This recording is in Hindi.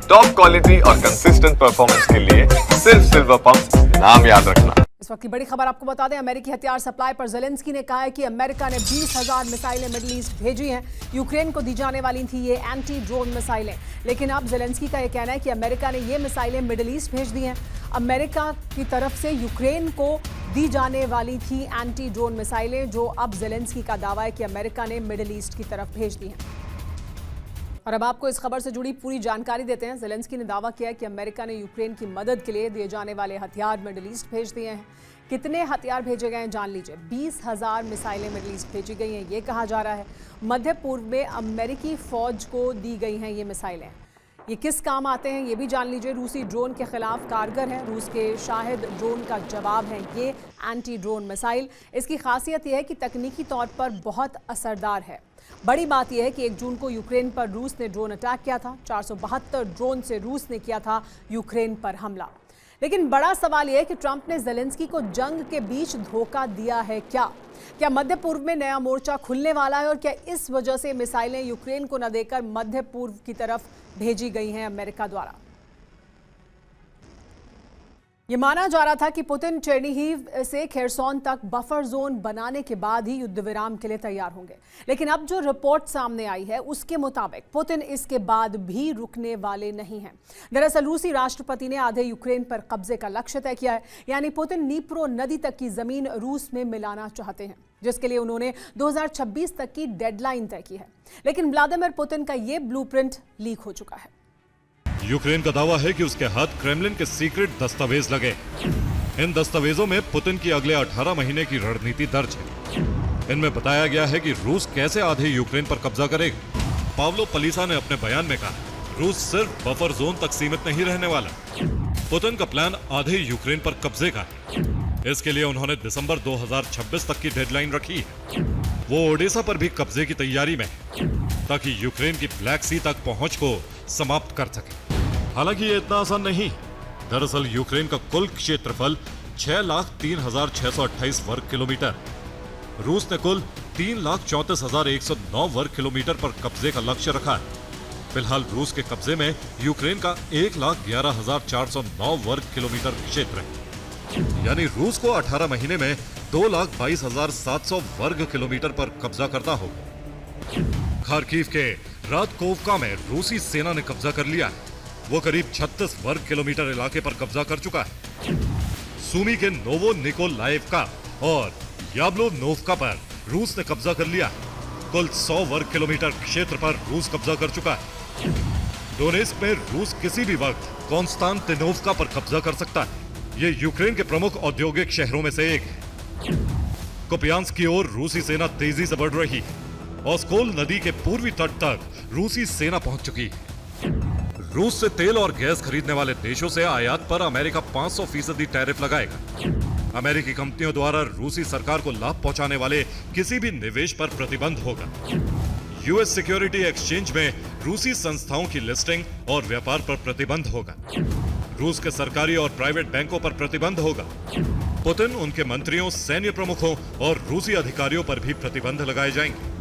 टॉप क्वालिटी और कंसिस्टेंट परफॉर्मेंस के लिए सिर्फ सिल्वर पंप नाम याद रखना। इस वक्त की बड़ी खबर आपको बता दें, अमेरिकी हथियार सप्लाई पर ज़ेलेंस्की ने कहा है कि अमेरिका ने 20,000 मिसाइलें मिडिल ईस्ट भेजी हैं। यूक्रेन को दी जाने वाली थी ये एंटी ड्रोन मिसाइलें, लेकिन अब ज़ेलेंस्की का ये कहना है कि अमेरिका ने ये मिसाइलें मिडिल ईस्ट भेज दी हैं। अमेरिका की तरफ से यूक्रेन को दी जाने वाली थी एंटी ड्रोन मिसाइलें, जो अब ज़ेलेंस्की का दावा है कि अमेरिका ने मिडिल ईस्ट की तरफ भेज दी हैं। और अब आपको इस खबर से जुड़ी पूरी जानकारी देते हैं। ज़ेलेंस्की ने दावा किया है कि अमेरिका ने यूक्रेन की मदद के लिए दिए जाने वाले हथियार मिडिल ईस्ट भेज दिए हैं। कितने हथियार भेजे गए हैं जान लीजिए। 20,000 मिसाइलें मिडिल ईस्ट भेजी गई हैं, ये कहा जा रहा है। मध्य पूर्व में अमेरिकी फौज को दी गई हैं ये मिसाइलें। ये किस काम आते हैं ये भी जान लीजिए। रूसी ड्रोन के खिलाफ कारगर है। रूस के शाहिद ड्रोन का जवाब है ये एंटी ड्रोन मिसाइल। इसकी खासियत यह है कि तकनीकी तौर पर बहुत असरदार है। बड़ी बात यह है कि 1 जून को यूक्रेन पर रूस ने ड्रोन अटैक किया था। 472 ड्रोन से रूस ने किया था यूक्रेन पर हमला। लेकिन बड़ा सवाल यह है कि ट्रंप ने ज़ेलेंस्की को जंग के बीच धोखा दिया है क्या मध्य पूर्व में नया मोर्चा खुलने वाला है, और क्या इस वजह से मिसाइलें यूक्रेन को न देकर मध्य पूर्व की तरफ भेजी गई हैं अमेरिका द्वारा। ये माना जा रहा था कि पुतिन चेर्निहिव से खेरसोन तक बफर जोन बनाने के बाद ही युद्ध विराम के लिए तैयार होंगे, लेकिन अब जो रिपोर्ट सामने आई है उसके मुताबिक पुतिन इसके बाद भी रुकने वाले नहीं हैं। दरअसल रूसी राष्ट्रपति ने आधे यूक्रेन पर कब्जे का लक्ष्य तय किया है, यानी पुतिन नीप्रो नदी तक की जमीन रूस में मिलाना चाहते हैं, जिसके लिए उन्होंने 2026 तक की डेडलाइन तय की है। लेकिन व्लादिमीर पुतिन का ये ब्लूप्रिंट लीक हो चुका है। यूक्रेन का दावा है कि उसके हाथ क्रेमलिन के सीक्रेट दस्तावेज लगे। इन दस्तावेजों में पुतिन की अगले 18 महीने की रणनीति दर्ज है। इनमें बताया गया है कि रूस कैसे आधे यूक्रेन पर कब्जा करेगा। पावलो पलीसा ने अपने बयान में कहा, रूस सिर्फ बफर जोन तक सीमित नहीं रहने वाला। पुतिन का प्लान आधे यूक्रेन पर कब्जे का है। इसके लिए उन्होंने दिसंबर 2026 तक की डेडलाइन रखी है। वो ओडेसा पर भी कब्जे की तैयारी में है, ताकि यूक्रेन की ब्लैक सी तक पहुंच को समाप्त कर सके। हालांकि ये इतना आसान नहीं। दरअसल यूक्रेन का कुल क्षेत्रफल 6,03,628 वर्ग किलोमीटर। रूस ने कुल 3,34,109 वर्ग किलोमीटर पर कब्जे का लक्ष्य रखा है। फिलहाल रूस के कब्जे में यूक्रेन का 1,11,409 वर्ग किलोमीटर क्षेत्र है, यानी रूस को 18 महीने में 2,22,700 वर्ग किलोमीटर पर कब्जा करना होगा। खार्किव के रादकोवका में रूसी सेना ने कब्जा कर लिया है। वो करीब 36 वर्ग किलोमीटर इलाके पर कब्जा कर चुका है। सूमी के नोवो निकोलाएवका और याब्लोनोव्का पर रूस ने कब्जा कर लिया है। कुल 100 वर्ग किलोमीटर क्षेत्र पर रूस कब्जा कर चुका है। डोनेस्क में रूस किसी भी वक्त कॉन्स्टांटिनोव्का पर कब्जा कर सकता है। ये यूक्रेन के प्रमुख औद्योगिक शहरों में से एक है। कुपियांस्क की ओर रूसी सेना तेजी से बढ़ रही है। ऑस्कोल नदी के पूर्वी तट तक रूसी सेना पहुंच चुकी है। रूस से तेल और गैस खरीदने वाले देशों से आयात पर अमेरिका 500% टैरिफ लगाएगा। अमेरिकी कंपनियों द्वारा रूसी सरकार को लाभ पहुंचाने वाले किसी भी निवेश पर प्रतिबंध होगा। यूएस सिक्योरिटी एक्सचेंज में रूसी संस्थाओं की लिस्टिंग और व्यापार पर प्रतिबंध होगा। रूस के सरकारी और प्राइवेट बैंकों पर प्रतिबंध होगा। पुतिन, उनके मंत्रियों, सैन्य प्रमुखों और रूसी अधिकारियों पर भी प्रतिबंध लगाए जाएंगे।